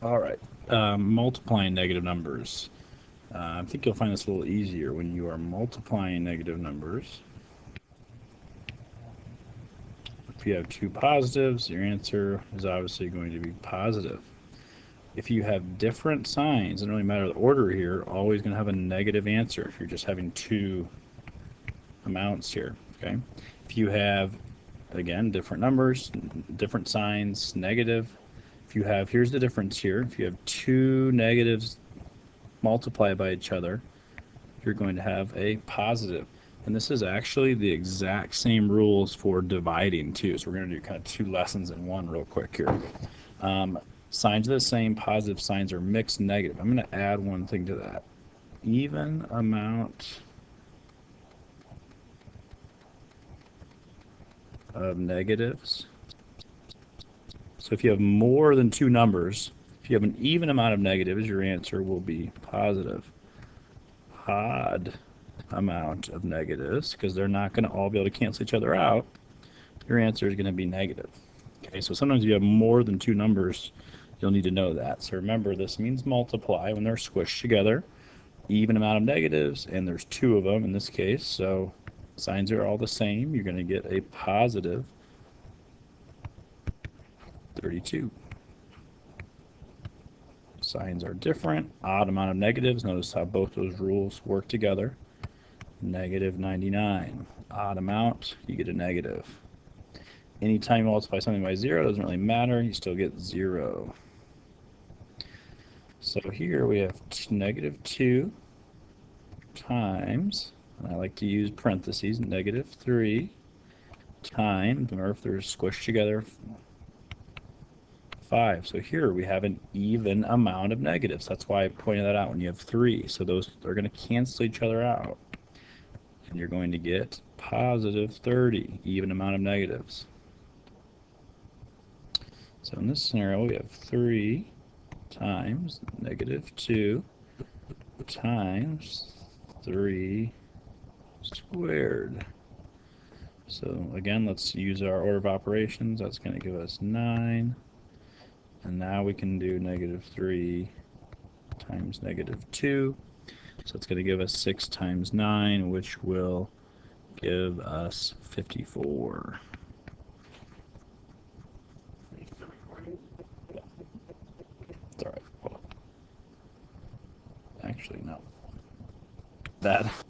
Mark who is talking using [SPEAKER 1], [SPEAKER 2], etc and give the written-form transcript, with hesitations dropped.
[SPEAKER 1] All right, multiplying negative numbers. I think you'll find this a little easier when you are multiplying negative numbers. If you have two positives, your answer is obviously going to be positive. If you have different signs, it doesn't really matter the order here, always going to have a negative answer if you're just having two amounts here, okay? If you have, again, different numbers, different signs, negative. If you have, here's the difference here, if you have two negatives multiplied by each other, you're going to have a positive. And this is actually the exact same rules for dividing too. So we're going to do kind of two lessons in one real quick here. Signs are the same, positive signs are mixed negative. I'm going to add one thing to that. Even amount of negatives. So if you have more than two numbers, if you have an even amount of negatives, your answer will be positive. Odd amount of negatives, because they're not going to all be able to cancel each other out, your answer is going to be negative. Okay, so sometimes if you have more than two numbers, you'll need to know that. So remember, this means multiply when they're squished together. Even amount of negatives, and there's two of them in this case, so signs are all the same. You're going to get a positive 32. Signs are different. Odd amount of negatives. Notice how both those rules work together. Negative 99. Odd amount, you get a negative. Anytime you multiply something by 0, it doesn't really matter. You still get 0. So here we have negative 2 times, and I like to use parentheses, negative 3 times, remember if they're squished together, 5. So here we have an even amount of negatives. That's why I pointed that out when you have 3. So those are going to cancel each other out. And you're going to get positive 30, even amount of negatives. So in this scenario, we have 3 times negative 2 times 3 squared. So again, let's use our order of operations. That's going to give us 9. And now we can do negative 3 times negative 2. So it's going to give us 6 times 9, which will give us 54. It's all right. Actually, no. That